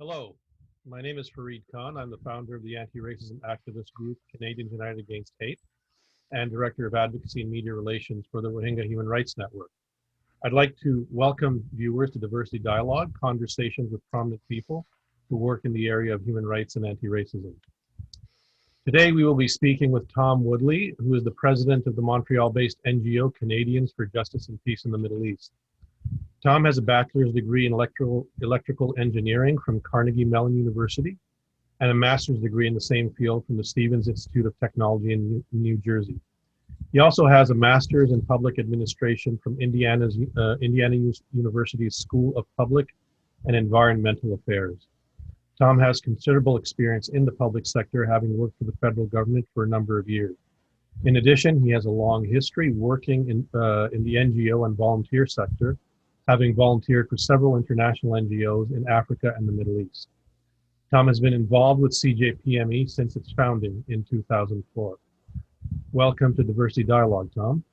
Hello, my name is Fareed Khan. I'm the founder of the anti-racism activist group Canadians United Against Hate and Director of Advocacy and Media Relations for the Rohingya Human Rights Network. I'd like to welcome viewers to Diversity Dialogue, conversations with prominent people who work in the area of human rights and anti-racism. Today we will be speaking with Tom Woodley, who is the president of the Montreal-based NGO Canadians for Justice and Peace in the Middle East. Tom has a bachelor's degree in electrical engineering from Carnegie-Mellon University and a master's degree in the same field from the Stevens Institute of Technology in New Jersey. He also has a master's in public administration from Indiana University's School of Public and Environmental Affairs. Tom has considerable experience in the public sector, having worked for the federal government for a number of years. In addition, he has a long history working in the NGO and volunteer sector, having volunteered for several international NGOs in Africa and the Middle East. Tom has been involved with CJPME since its founding in 2004. Welcome to Diversity Dialogue, Tom.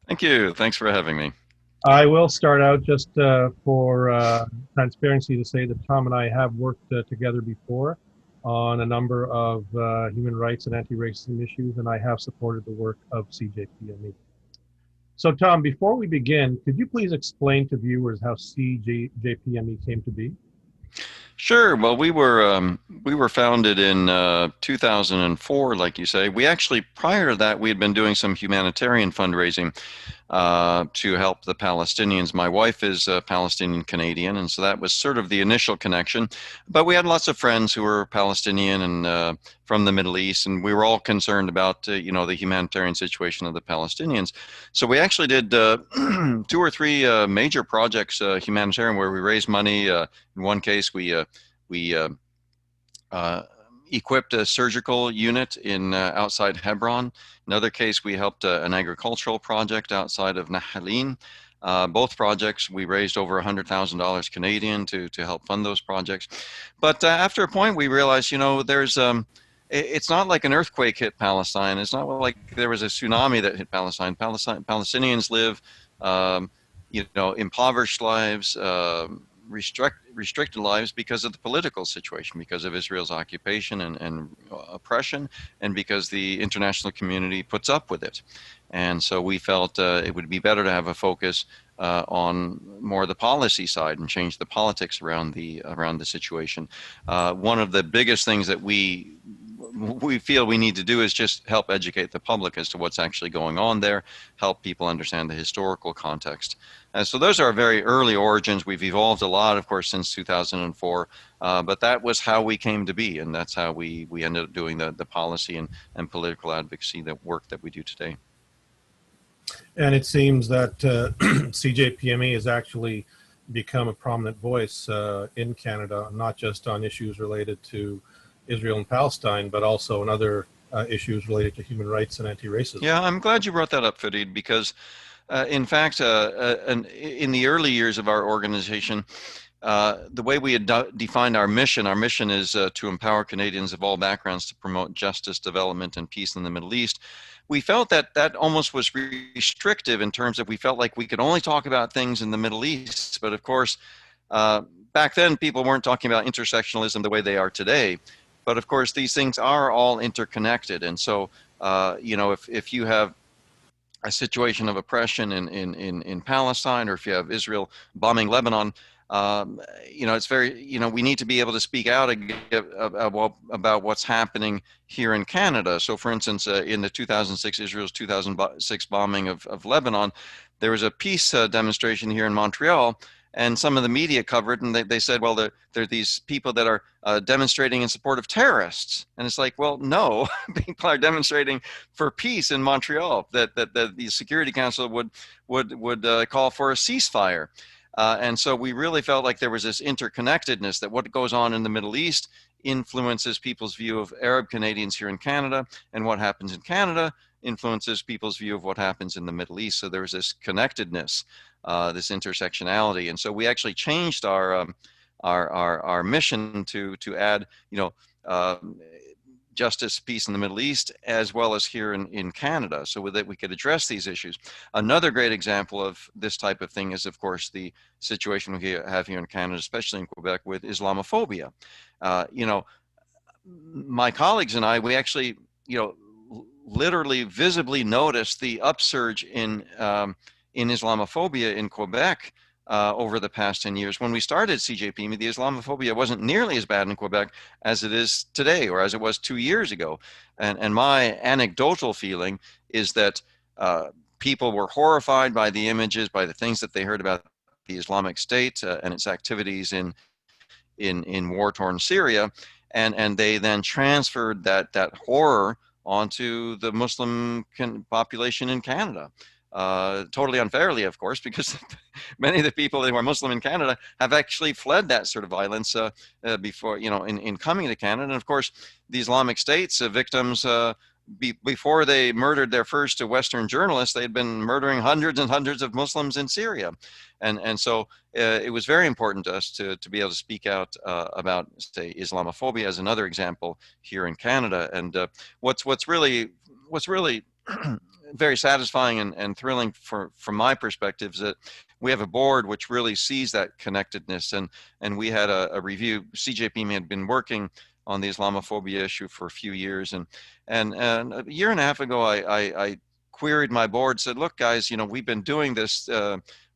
Thank you. Thanks for having me. I will start out just for transparency to say that Tom and I have worked together before on a number of human rights and anti-racism issues, and I have supported the work of CJPME. So Tom, before we begin, could you please explain to viewers how CJPME came to be? Sure. Well, we were founded in 2004, like you say. We actually, prior to that, we had been doing some humanitarian fundraising to help the Palestinians. My wife is a Palestinian Canadian, and so that was sort of the initial connection. But we had lots of friends who were Palestinian and from the Middle East, and we were all concerned about the humanitarian situation of the Palestinians. So we actually did 2 or 3 major projects, humanitarian, where we raised money. In one case, we equipped a surgical unit in outside Hebron. Another case, we helped an agricultural project outside of Nahalin. Both projects, we raised over $100,000 Canadian to help fund those projects. But after a point, we realized, there's it's not like an earthquake hit Palestine. It's not like there was a tsunami that hit Palestine. Palestinians live, impoverished lives, restricted lives because of the political situation, because of Israel's occupation and oppression, and because the international community puts up with it. And so we felt it would be better to have a focus on more the policy side and change the politics around the situation. One of the biggest things that we feel we need to do is just help educate the public as to what's actually going on there, help people understand the historical context. So those are our very early origins. We've evolved a lot, of course, since 2004, but that was how we came to be, and that's how we ended up doing the policy and political advocacy, that work that we do today. And it seems that CJPME has actually become a prominent voice in Canada, not just on issues related to Israel and Palestine, but also on other issues related to human rights and anti-racism. Yeah, I'm glad you brought that up, Fareed, because in fact, in the early years of our organization, the way we had defined our mission is to empower Canadians of all backgrounds to promote justice, development, and peace in the Middle East. We felt that almost was restrictive in terms of we felt like we could only talk about things in the Middle East. But of course, back then people weren't talking about intersectionalism the way they are today. But of course, these things are all interconnected. And so, if you have a situation of oppression in Palestine, or if you have Israel bombing Lebanon, it's very, we need to be able to speak out about what's happening here in Canada. So for instance, in the Israel's 2006 bombing of Lebanon, there was a peace demonstration here in Montreal, and some of the media covered, and they said, well, there are these people that are demonstrating in support of terrorists. And it's like, well, no, people are demonstrating for peace in Montreal, that the Security Council would call for a ceasefire. And so we really felt like there was this interconnectedness, that what goes on in the Middle East influences people's view of Arab Canadians here in Canada, and what happens in Canada influences people's view of what happens in the Middle East. So there's this connectedness, this intersectionality. And so we actually changed our mission to add, justice, peace in the Middle East, as well as here in Canada, so that we could address these issues. Another great example of this type of thing is, of course, the situation we have here in Canada, especially in Quebec, with Islamophobia. You know, my colleagues and I, we actually, you know, literally visibly noticed the upsurge in Islamophobia in Quebec over the past 10 years. When we started CJPME, the Islamophobia wasn't nearly as bad in Quebec as it is today, or as it was 2 years ago. And my anecdotal feeling is that people were horrified by the images, by the things that they heard about the Islamic State and its activities in war-torn Syria, and they then transferred that horror onto the Muslim population in Canada. Totally unfairly, of course, because many of the people who are Muslim in Canada have actually fled that sort of violence before, you know, in coming to Canada. And of course, the Islamic State's victims, before they murdered their first Western journalists, they'd been murdering hundreds and hundreds of Muslims in Syria. And so it was very important to us to be able to speak out about, say, Islamophobia as another example here in Canada. And what's really very satisfying and thrilling from my perspective is that we have a board which really sees that connectedness. And we had a review. CJPME had been working on the Islamophobia issue for a few years, and a year and a half ago, I queried my board, said, "Look, guys, you know, we've been doing this.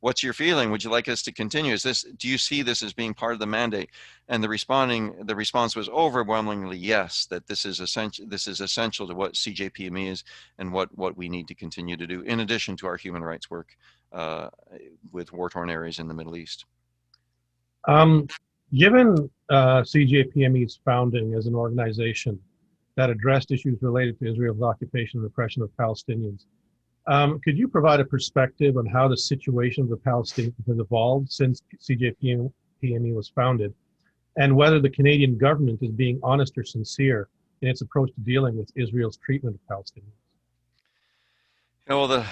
What's your feeling? Would you like us to continue? Do you see this as being part of the mandate?" And the response was overwhelmingly yes, that this is essential. This is essential to what CJPME is and what we need to continue to do, in addition to our human rights work with war-torn areas in the Middle East. Given CJPME's founding as an organization that addressed issues related to Israel's occupation and oppression of Palestinians, could you provide a perspective on how the situation of the Palestinians has evolved since CJPME was founded, and whether the Canadian government is being honest or sincere in its approach to dealing with Israel's treatment of Palestinians? Well,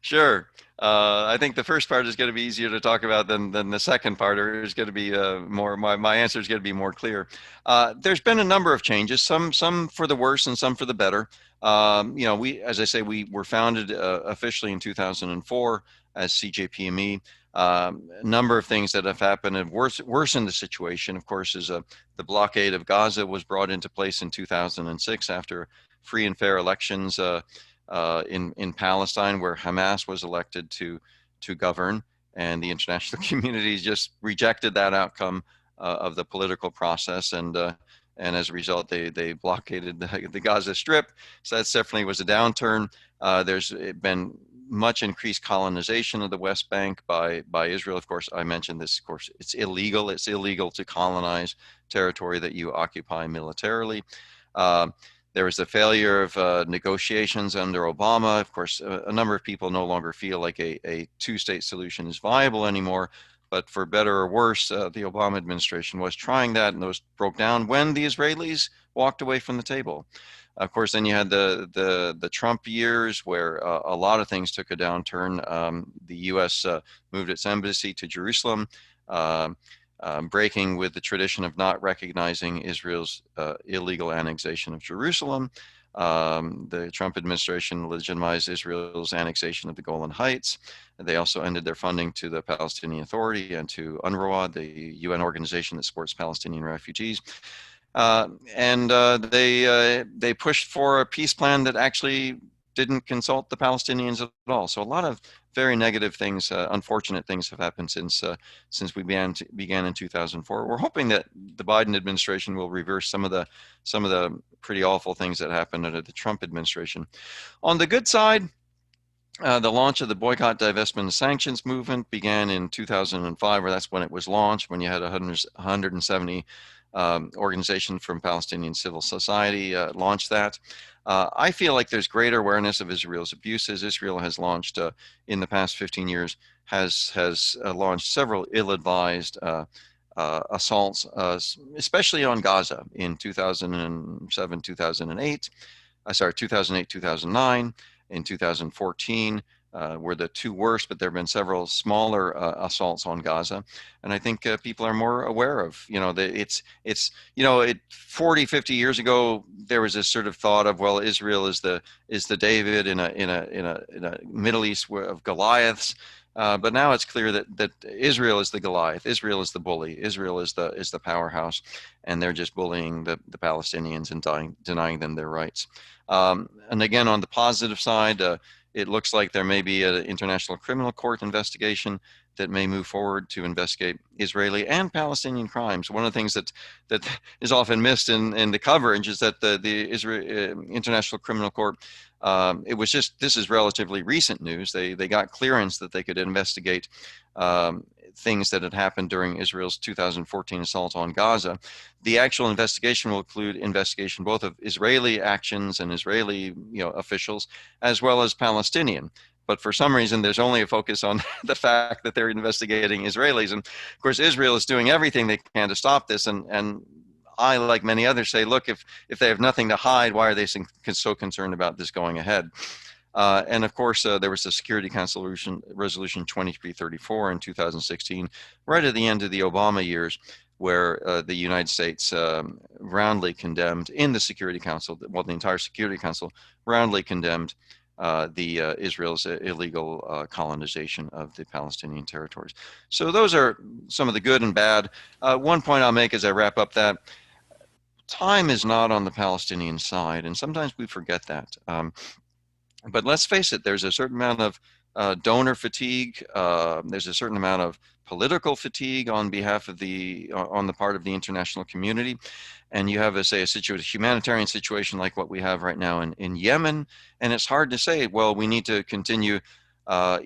sure. I think the first part is going to be easier to talk about than the second part, or is going to be more. My answer is going to be more clear. There's been a number of changes, some for the worse and some for the better. You know, as I say, we were founded officially in 2004 as CJPME. A number of things that have happened have worsened the situation. Of course, is the blockade of Gaza was brought into place in 2006 after free and fair elections in Palestine, where Hamas was elected to govern, and the international community just rejected that outcome of the political process, and as a result, they blockaded the Gaza Strip. So that definitely was a downturn. There's been much increased colonization of the West Bank by Israel. Of course, I mentioned this. Of course, it's illegal. It's illegal to colonize territory that you occupy militarily. There was the failure of negotiations under Obama. Of course, a number of people no longer feel like a two-state solution is viable anymore. But for better or worse, the Obama administration was trying that, and those broke down when the Israelis walked away from the table. Of course, then you had the Trump years, where a lot of things took a downturn. The U.S. moved its embassy to Jerusalem, breaking with the tradition of not recognizing Israel's illegal annexation of Jerusalem. The Trump administration legitimized Israel's annexation of the Golan Heights. They also ended their funding to the Palestinian Authority and to UNRWA, the UN organization that supports Palestinian refugees. They pushed for a peace plan that actually didn't consult the Palestinians at all. So a lot of very negative things, unfortunate things have happened since we began in 2004. We're hoping that the Biden administration will reverse some of the pretty awful things that happened under the Trump administration. On the good side, the launch of the boycott, divestment, and sanctions movement began in 2005, or that's when it was launched, when you had 170 organizations from Palestinian civil society launch that. I feel like there's greater awareness of Israel's abuses. Israel has launched, in the past 15 years, has launched several ill-advised assaults, especially on Gaza in 2007, 2008, 2009, in 2014, were the two worst, but there have been several smaller assaults on Gaza. And I think people are more aware of, that it's 40, 50 years ago, there was this sort of thought of, well, Israel is the David in a Middle East of Goliaths. But now it's clear that Israel is the Goliath, Israel is the bully, Israel is the powerhouse, and they're just bullying the Palestinians and denying them their rights. And again, on the positive side, it looks like there may be an International Criminal Court investigation that may move forward to investigate Israeli and Palestinian crimes. One of the things that is often missed in the coverage is that the Israel International Criminal Court, this is relatively recent news. They got clearance that they could investigate things that had happened during Israel's 2014 assault on Gaza. The actual investigation will include investigation both of Israeli actions and Israeli officials, as well as Palestinian. But for some reason, there's only a focus on the fact that they're investigating Israelis. And of course, Israel is doing everything they can to stop this. And I, like many others, say, look, if they have nothing to hide, why are they so concerned about this going ahead? And of course, there was the Security Council Resolution 2334 in 2016, right at the end of the Obama years, where the United States roundly condemned in the Security Council, well, the entire Security Council roundly condemned Israel's illegal colonization of the Palestinian territories. So those are some of the good and bad. One point I'll make as I wrap up that time is not on the Palestinian side, and sometimes we forget that. But let's face it, there's a certain amount of donor fatigue. There's a certain amount of political fatigue on behalf of on the part of the international community. And you have, a humanitarian situation like what we have right now in Yemen. And it's hard to say, well, we need to continue, our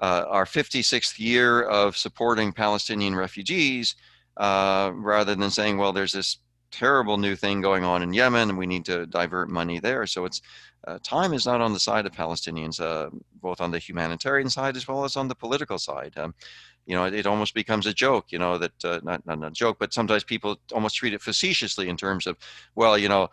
56th year of supporting Palestinian refugees, rather than saying, well, there's this terrible new thing going on in Yemen and we need to divert money there. So time is not on the side of Palestinians, both on the humanitarian side as well as on the political side. It almost becomes a joke, that not a joke, but sometimes people almost treat it facetiously in terms of, well,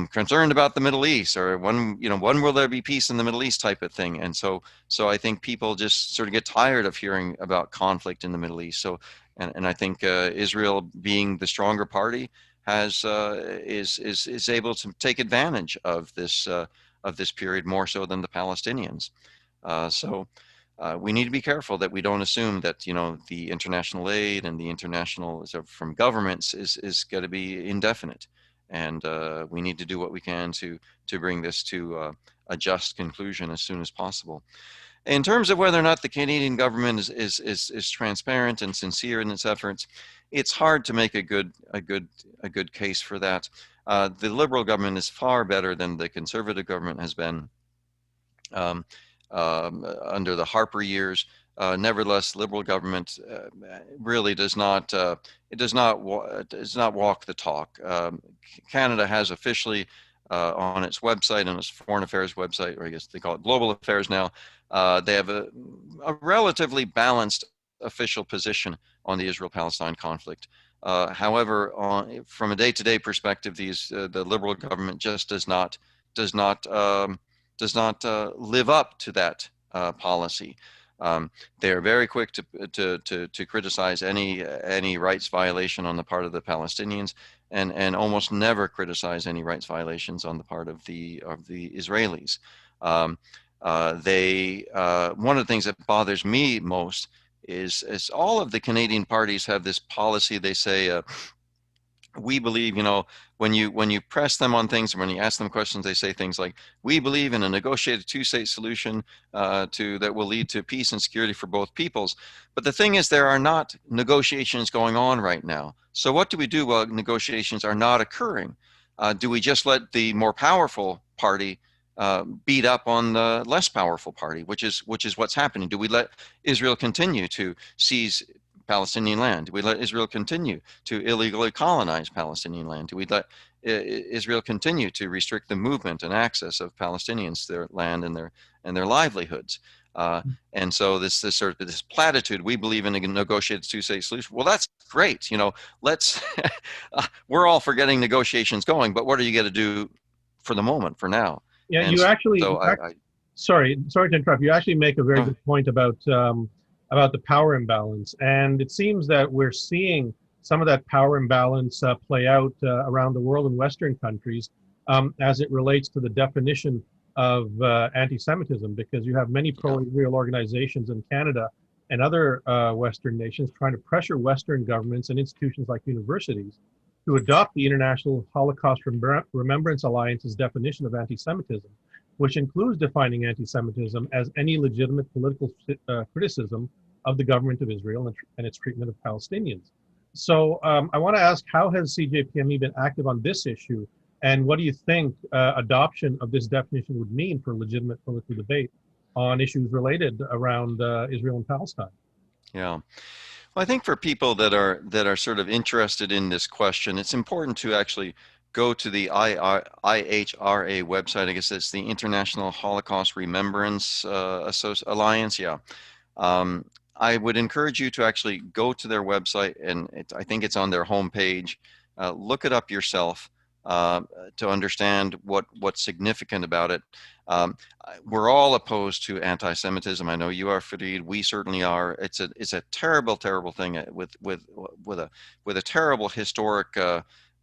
concerned about the Middle East, or when will there be peace in the Middle East type of thing. And so I think people just sort of get tired of hearing about conflict in the Middle East. So, and I think Israel, being the stronger party, is able to take advantage of this period more so than the Palestinians. We need to be careful that we don't assume that the international aid and the international from governments is going to be indefinite, and we need to do what we can to bring this to a just conclusion as soon as possible. In terms of whether or not the Canadian government is transparent and sincere in its efforts, it's hard to make a good case for that. The Liberal government is far better than the Conservative government has been under the Harper years. Nevertheless, Liberal government really does not walk the talk. Canada has officially on its website, on its foreign affairs website, or I guess they call it global affairs now, they have a relatively balanced official position on the Israel-Palestine conflict. However, from a day-to-day perspective, the Liberal government just does not live up to that policy. They are very quick to criticize any rights violation on the part of the Palestinians, and almost never criticize any rights violations on the part of the Israelis. One of the things that bothers me most is all of the Canadian parties have this policy. They say, we believe, when you press them on things, and when you ask them questions, they say things like, we believe in a negotiated two-state solution that will lead to peace and security for both peoples. But the thing is, there are not negotiations going on right now. So what do we do while negotiations are not occurring? Do we just let the more powerful party beat up on the less powerful party, which is what's happening? Do we let Israel continue to seize Palestinian land? Do we let Israel continue to illegally colonize Palestinian land? Do we let Israel continue to restrict the movement and access of Palestinians to their land and their livelihoods? And so this platitude, we believe in a negotiated two-state solution. Well, that's great. Let's we're all for getting negotiations going, but what are you going to do for the moment, for now? Yeah, And sorry to interrupt. You actually make a very Oh, good point about the power imbalance, and it seems that we're seeing some of that power imbalance play out around the world in Western countries as it relates to the definition of anti-Semitism, because you have many yeah, pro-Israel organizations in Canada and other Western nations trying to pressure Western governments and institutions like universities to adopt the International Holocaust Remembrance Alliance's definition of anti-Semitism, which includes defining anti-Semitism as any legitimate political criticism of the government of Israel and its treatment of Palestinians. So I want to ask, how has CJPME been active on this issue, and what do you think adoption of this definition would mean for legitimate political debate on issues related around Israel and Palestine? yeah. Well, I think for people that are sort of interested in this question, it's important to actually go to the IHRA website. I guess it's the International Holocaust Remembrance Alliance. Yeah. I would encourage you to actually go to their website, and I think it's on their homepage. Look it up yourself to understand what's significant about it. We're all opposed to anti-Semitism. I know you are, Fareed. We certainly are. It's a terrible, terrible thing with a terrible historic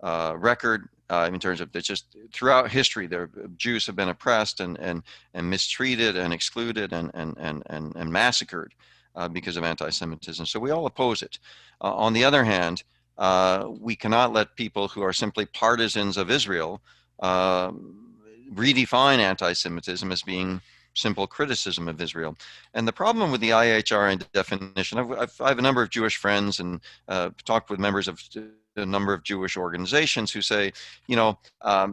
record in terms of just throughout history. There, Jews have been oppressed and mistreated and excluded and massacred because of anti-Semitism. So we all oppose it. On the other hand, we cannot let people who are simply partisans of Israel redefine anti-Semitism as being simple criticism of Israel. And the problem with the IHRA definition, I have a number of Jewish friends and talked with members of a number of Jewish organizations who say, you know,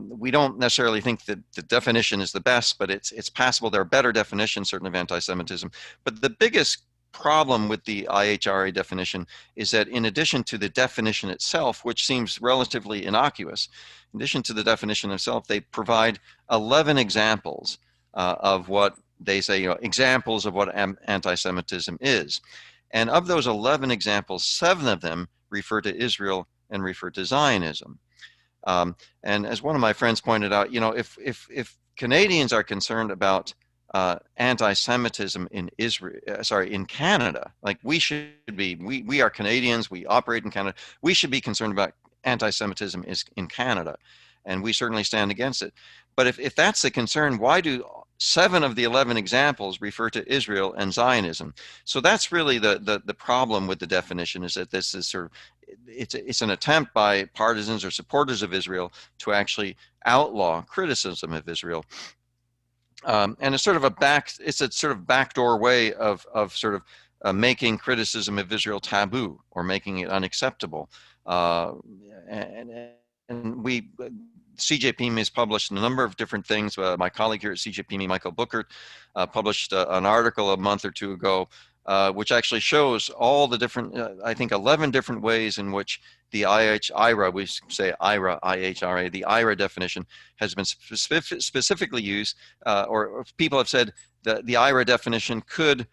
we don't necessarily think that the definition is the best, but it's passable. There are better definitions, certainly, of anti-Semitism. But the biggest problem with the IHRA definition is that in addition to the definition itself, which seems relatively innocuous, in addition to the definition itself, they provide 11 examples of what they say, you know, examples of what anti-Semitism is. And of those 11 examples, 7 of them refer to Israel and refer to Zionism. And as one of my friends pointed out, you know, if Canadians are concerned about anti-Semitism in in Canada, like we should be, we are Canadians, we operate in Canada, we should be concerned about anti-Semitism is in Canada, and we certainly stand against it. But if that's the concern, why do 7 of the 11 examples refer to Israel and Zionism? So that's really the problem with the definition, is that this is sort of, it's an attempt by partisans or supporters of Israel to actually outlaw criticism of Israel. And it's sort of a backdoor way of sort of making criticism of Israel taboo or making it unacceptable. And we, CJPME has published a number of different things. My colleague here at CJPME, Michael Bookert, published an article a month or 2 ago, which actually shows all the different, I think 11 different ways in which the IHRA, we say IHRA, the IHRA definition has been specifically used, or people have said that the IHRA definition could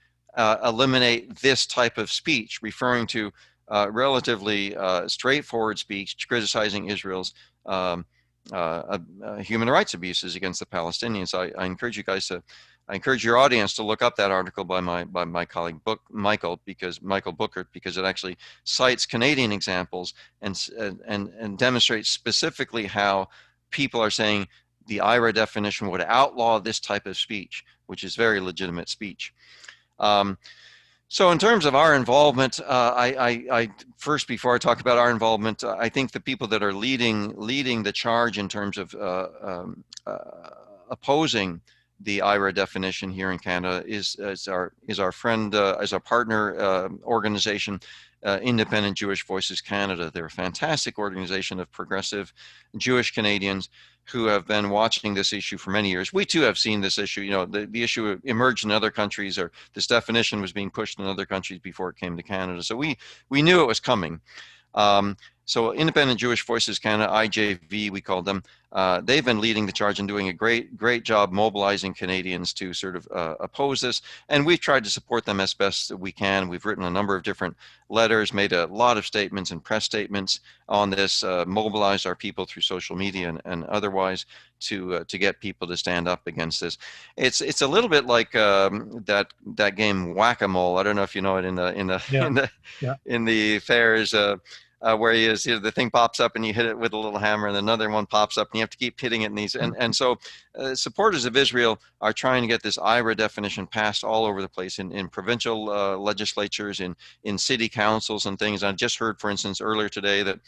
eliminate this type of speech, referring to relatively straightforward speech criticizing Israel's human rights abuses against the Palestinians. I encourage you guys to, I encourage your audience to look up that article by my colleague Michael Bookert, because it actually cites Canadian examples and demonstrates specifically how people are saying the IHRA definition would outlaw this type of speech, which is very legitimate speech. So in terms of our involvement, I first, before I talk about our involvement, I think the people that are leading the charge in terms of opposing the IHRA definition here in Canada is our friend, is our partner organization, Independent Jewish Voices Canada. They're a fantastic organization of progressive Jewish Canadians who have been watching this issue for many years. We too have seen this issue. You know, the issue emerged in other countries, or this definition was being pushed in other countries before it came to Canada. So we knew it was coming. So Independent Jewish Voices Canada, IJV, we call them, they've been leading the charge and doing a great job mobilizing Canadians to sort of oppose this. And we've tried to support them as best we can. We've written a number of different letters, made a lot of statements and press statements on this, mobilized our people through social media and otherwise to get people to stand up against this. It's a little bit like that game Whack-A-Mole. I don't know if you know it Yeah. Yeah. in the fairs. Where the thing pops up and you hit it with a little hammer, and another one pops up and you have to keep hitting it in these. And so supporters of Israel are trying to get this IRA definition passed all over the place in provincial legislatures, in city councils and things. I just heard, for instance, earlier today that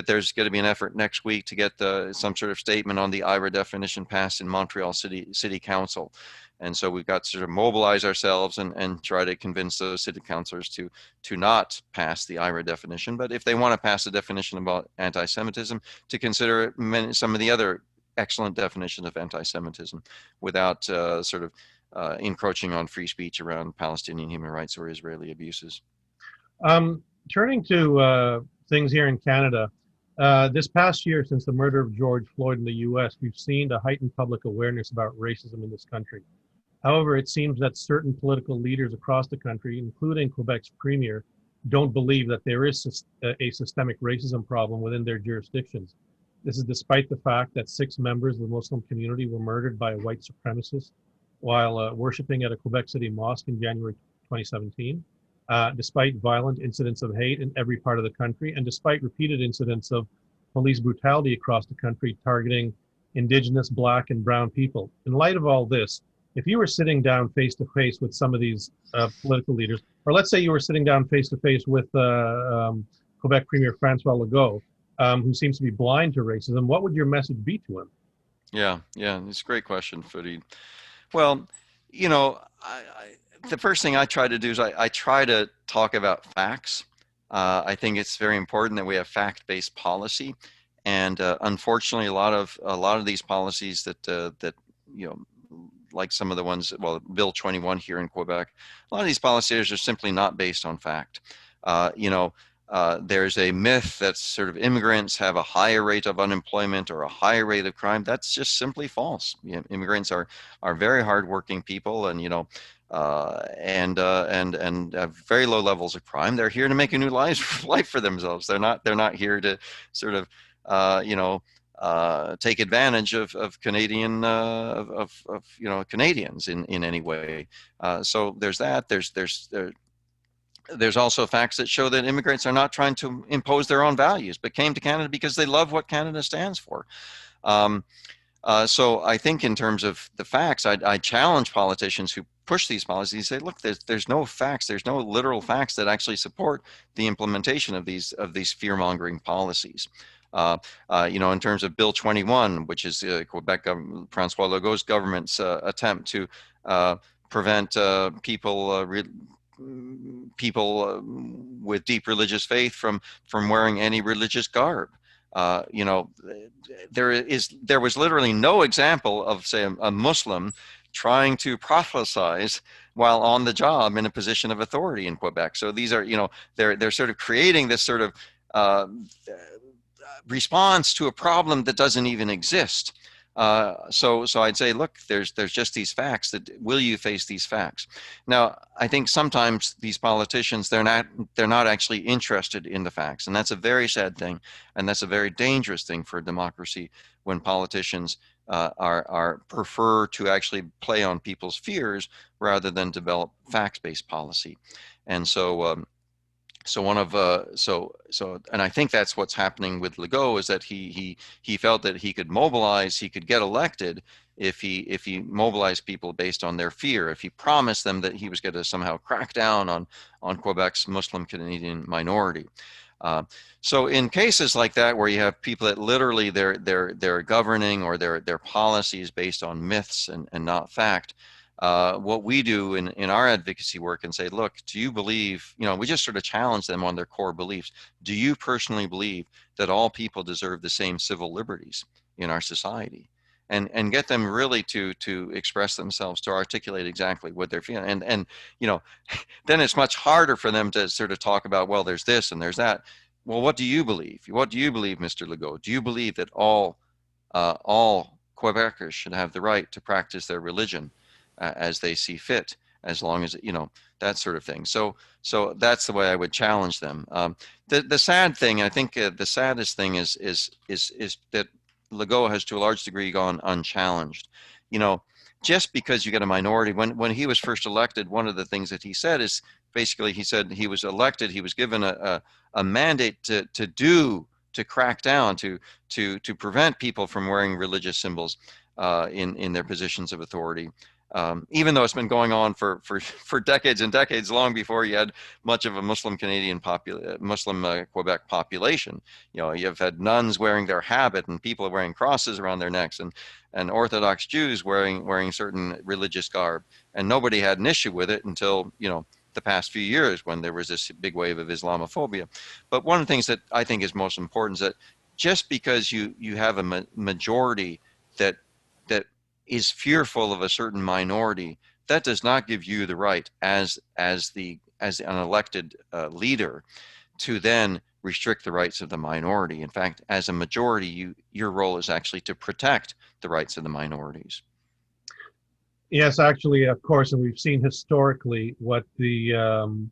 there's going to be an effort next week to get some sort of statement on the IRA definition passed in Montreal City Council. And so we've got to sort of mobilize ourselves and try to convince those city councilors to not pass the IRA definition. But if they want to pass a definition about anti-Semitism, to consider some of the other excellent definitions of anti-Semitism without encroaching on free speech around Palestinian human rights or Israeli abuses. Turning to things here in Canada, this past year, since the murder of George Floyd in the U.S., we've seen a heightened public awareness about racism in this country. However, it seems that certain political leaders across the country, including Quebec's premier, don't believe that there is a systemic racism problem within their jurisdictions. This is despite the fact that 6 members of the Muslim community were murdered by a white supremacist while worshiping at a Quebec City mosque in January 2017, despite violent incidents of hate in every part of the country, and despite repeated incidents of police brutality across the country targeting Indigenous, Black, and Brown people. In light of all this, if you were sitting down face to face with some of these political leaders, or let's say you were sitting down face to face with Quebec Premier Francois Legault, who seems to be blind to racism, what would your message be to him? Yeah, it's a great question, Fareed. Well, the first thing I try to do is I try to talk about facts. I think it's very important that we have fact-based policy, and unfortunately, a lot of these policies that like some of the ones, Bill 21 here in Quebec, a lot of these policies are simply not based on fact. There's a myth that sort of immigrants have a higher rate of unemployment or a higher rate of crime. That's just simply false. Immigrants are very hardworking people, and and have very low levels of crime. They're here to make a new life for themselves. They're not here to sort of take advantage of Canadian Canadians in any way. So there's that. There's also facts that show that immigrants are not trying to impose their own values, but came to Canada because they love what Canada stands for. So I think in terms of the facts, I challenge politicians who push these policies, say, look, there's no facts, there's no literal facts that actually support the implementation of these fear-mongering policies. In terms of Bill 21, which is Quebec Francois Legault's government's attempt to prevent people with deep religious faith from wearing any religious garb. There was literally no example of, say, a Muslim trying to proselytize while on the job in a position of authority in Quebec. So these are, they're sort of creating this sort of response to a problem that doesn't even exist. So I'd say, look, there's just these facts. Will you face these facts? Now, I think sometimes these politicians, they're not actually interested in the facts, and that's a very sad thing, and that's a very dangerous thing for democracy when politicians prefer to actually play on people's fears rather than develop facts-based policy. And so. And I think that's what's happening with Legault, is that he felt that he could mobilize, he could get elected if he mobilized people based on their fear, if he promised them that he was going to somehow crack down on Quebec's Muslim Canadian minority. So in cases like that, where you have people that literally they're governing or their policies based on myths and not fact. What we do in our advocacy work and say, look, do you believe, we just sort of challenge them on their core beliefs. Do you personally believe that all people deserve the same civil liberties in our society? And get them really to express themselves, to articulate exactly what they're feeling. And then it's much harder for them to sort of talk about, well, there's this and there's that. well, what do you believe? What do you believe, Mr. Legault? Do you believe that all Quebecers should have the right to practice their religion as they see fit, as long as, that sort of thing. So that's the way I would challenge them. The sad thing, I think, the saddest thing is that Legault has to a large degree gone unchallenged. Just because you get a minority, when he was first elected, one of the things that he said is basically, he said he was elected, he was given a mandate to crack down, to prevent people from wearing religious symbols in their positions of authority. Even though it's been going on for decades and decades, long before you had much of a Muslim Quebec population. You've had nuns wearing their habit, and people wearing crosses around their necks, and Orthodox Jews wearing certain religious garb, and nobody had an issue with it until the past few years, when there was this big wave of Islamophobia. But one of the things that I think is most important is that just because you have a majority that is fearful of a certain minority, that does not give you the right as an elected leader to then restrict the rights of the minority. In fact, as a majority, your role is actually to protect the rights of the minorities. Yes, actually, of course, and we've seen historically what the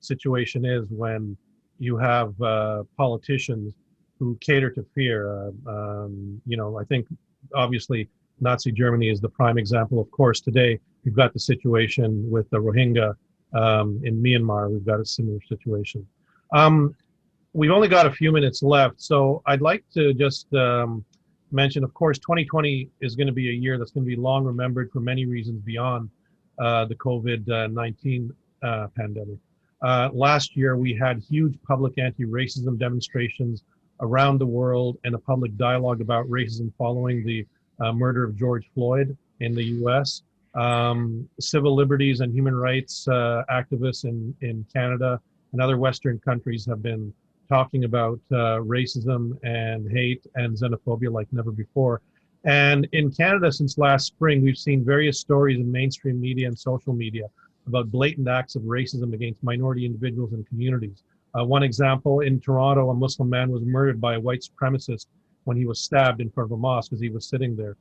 situation is when you have politicians who cater to fear. I think obviously Nazi Germany is the prime example. Of course, today we've got the situation with the Rohingya in Myanmar. We've got a similar situation. We've only got a few minutes left, so I'd like to just mention, of course, 2020 is going to be a year that's going to be long remembered for many reasons beyond the COVID-19 pandemic. Last year, we had huge public anti-racism demonstrations around the world, and a public dialogue about racism following the murder of George Floyd in the US. Civil liberties and human rights activists in Canada and other Western countries have been talking about racism and hate and xenophobia like never before. And in Canada, since last spring, we've seen various stories in mainstream media and social media about blatant acts of racism against minority individuals and communities. One example, in Toronto, a Muslim man was murdered by a white supremacist when he was stabbed in front of a mosque as he was sitting there.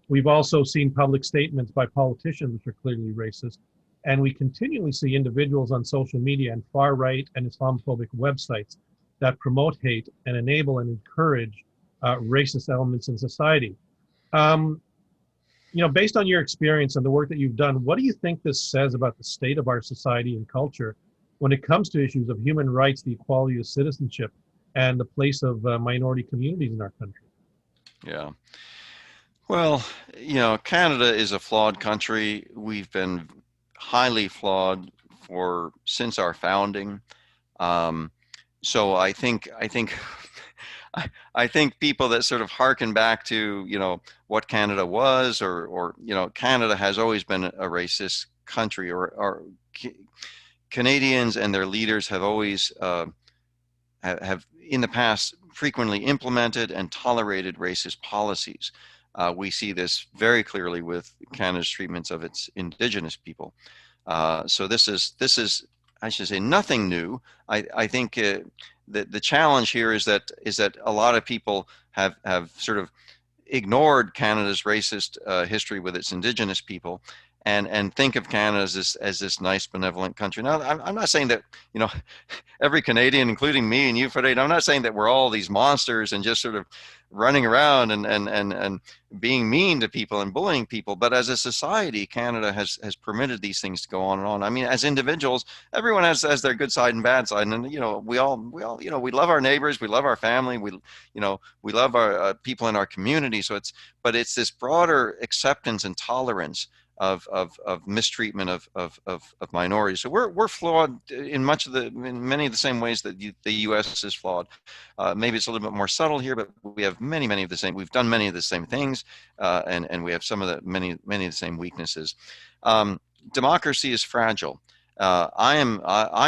We've also seen public statements by politicians which are clearly racist. And we continually see individuals on social media and far-right and Islamophobic websites that promote hate and enable and encourage racist elements in society. Based on your experience and the work that you've done, what do you think this says about the state of our society and culture when it comes to issues of human rights, the equality of citizenship, and the place of minority communities in our country? Yeah. Well, Canada is a flawed country. We've been highly flawed since our founding. So I think I think people that sort of hearken back to what Canada was, or Canada has always been a racist country, or Canadians and their leaders have always have in the past frequently implemented and tolerated racist policies. We see this very clearly with Canada's treatments of its Indigenous people. So this is, I should say, nothing new. I think the challenge here is that a lot of people have sort of ignored Canada's racist history with its Indigenous people, and think of Canada as this nice, benevolent country. Now, I'm not saying that every Canadian, including me and you, Farid, I'm not saying that we're all these monsters and just sort of running around and being mean to people and bullying people. But as a society, Canada has permitted these things to go on and on. I mean, as individuals, everyone has their good side and bad side, and we all we love our neighbors, we love our family, we love our people in our community. So it's this broader acceptance and tolerance of mistreatment of minorities. So we're flawed in many of the same ways that the U.S. is flawed. Maybe it's a little bit more subtle here, but we have many of the same. We've done many of the same things, and we have some of the many of the same weaknesses. Democracy is fragile. I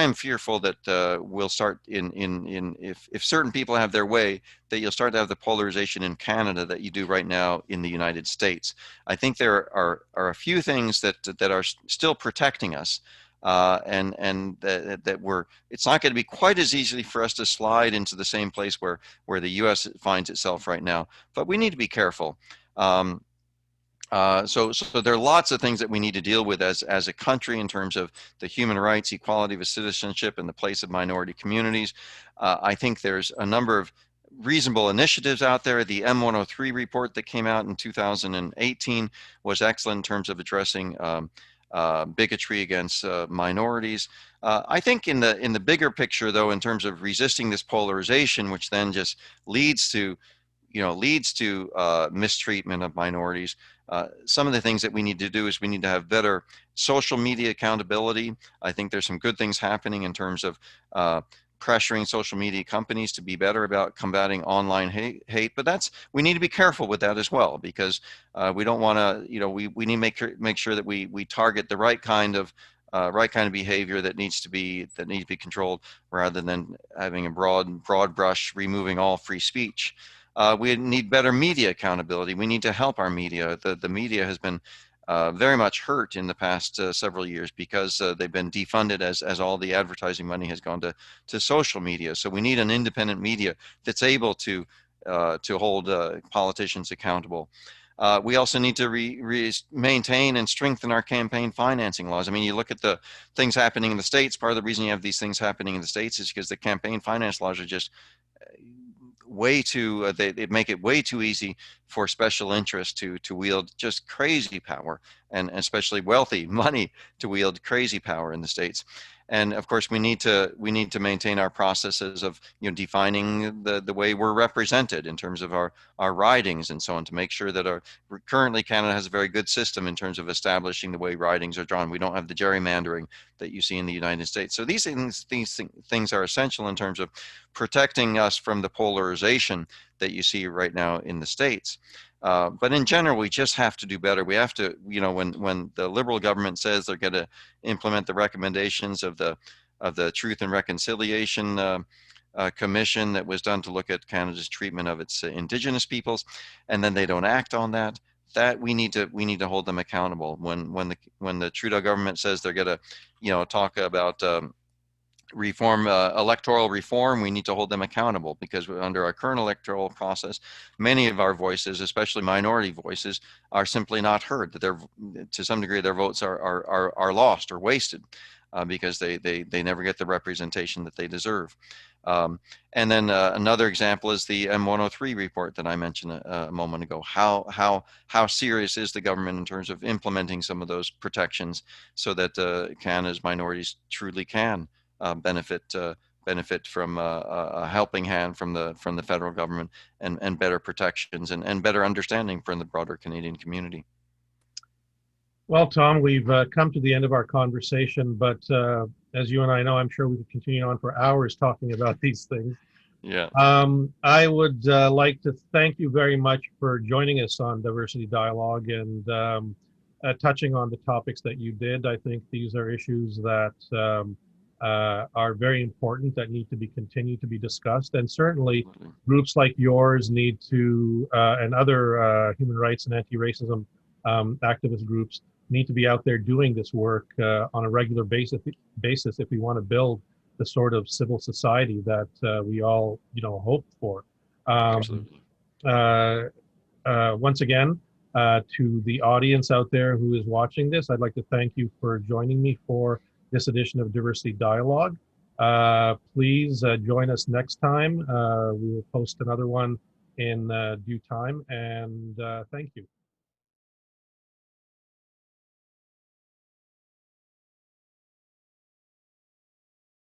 am fearful that we'll start if certain people have their way, that you'll start to have the polarization in Canada that you do right now in the United States. I think there are a few things that are still protecting us. and that it's not going to be quite as easily for us to slide into the same place where the U.S. finds itself right now. But we need to be careful. So there are lots of things that we need to deal with as a country in terms of the human rights, equality of citizenship, and the place of minority communities. I think there's a number of reasonable initiatives out there. The M103 report that came out in 2018 was excellent in terms of addressing bigotry against minorities. I think in the bigger picture, though, in terms of resisting this polarization, which then just leads to mistreatment of minorities. Some of the things that we need to do is we need to have better social media accountability. I think there's some good things happening in terms of pressuring social media companies to be better about combating online hate, but we need to be careful with that as well, because we don't want to, we need to make sure that we target the right kind of behavior that needs to be controlled, rather than having a broad brush removing all free speech. We need better media accountability. We need to help our media. The media has been very much hurt in the past several years because they've been defunded as all the advertising money has gone to social media. So we need an independent media that's able to hold politicians accountable. We also need to maintain and strengthen our campaign financing laws. I mean, you look at the things happening in the States. Part of the reason you have these things happening in the States is because the campaign finance laws are just way too they make it way too easy for special interests to wield just crazy power, and especially wealthy money to wield crazy power in the States. And of course, we need to maintain our processes of defining the way we're represented in terms of our ridings and so on, to make sure that currently Canada has a very good system in terms of establishing the way ridings are drawn. We don't have the gerrymandering that you see in the United States. So these things are essential in terms of protecting us from the polarization that you see right now in the States. But in general, we just have to do better. We have to, when the Liberal government says they're going to implement the recommendations of the Truth and Reconciliation Commission that was done to look at Canada's treatment of its Indigenous peoples, and then they don't act on that, we need to hold them accountable. When the Trudeau government says they're going to, talk about electoral reform, we need to hold them accountable, because under our current electoral process, many of our voices, especially minority voices, are simply not heard. That to some degree, their votes are lost or wasted because they never get the representation that they deserve. And then another example is the M103 report that I mentioned a moment ago. How serious is the government in terms of implementing some of those protections so that Canada's minorities truly can benefit from a helping hand from the federal government, and better protections and better understanding from the broader Canadian community. Well, Tom, we've come to the end of our conversation, but as you and I know, I'm sure we could continue on for hours talking about these things. Yeah. I would like to thank you very much for joining us on Diversity Dialogue and touching on the topics that you did. I think these are issues that are very important, that need to be continued to be discussed, and certainly groups like yours need to, and other human rights and anti-racism activist groups need to be out there doing this work on a regular basis if we want to build the sort of civil society that we all hope for. Absolutely. Once again, to the audience out there who is watching this, I'd like to thank you for joining me for this edition of Diversity Dialogue. Please join us next time. We will post another one in due time, and thank you.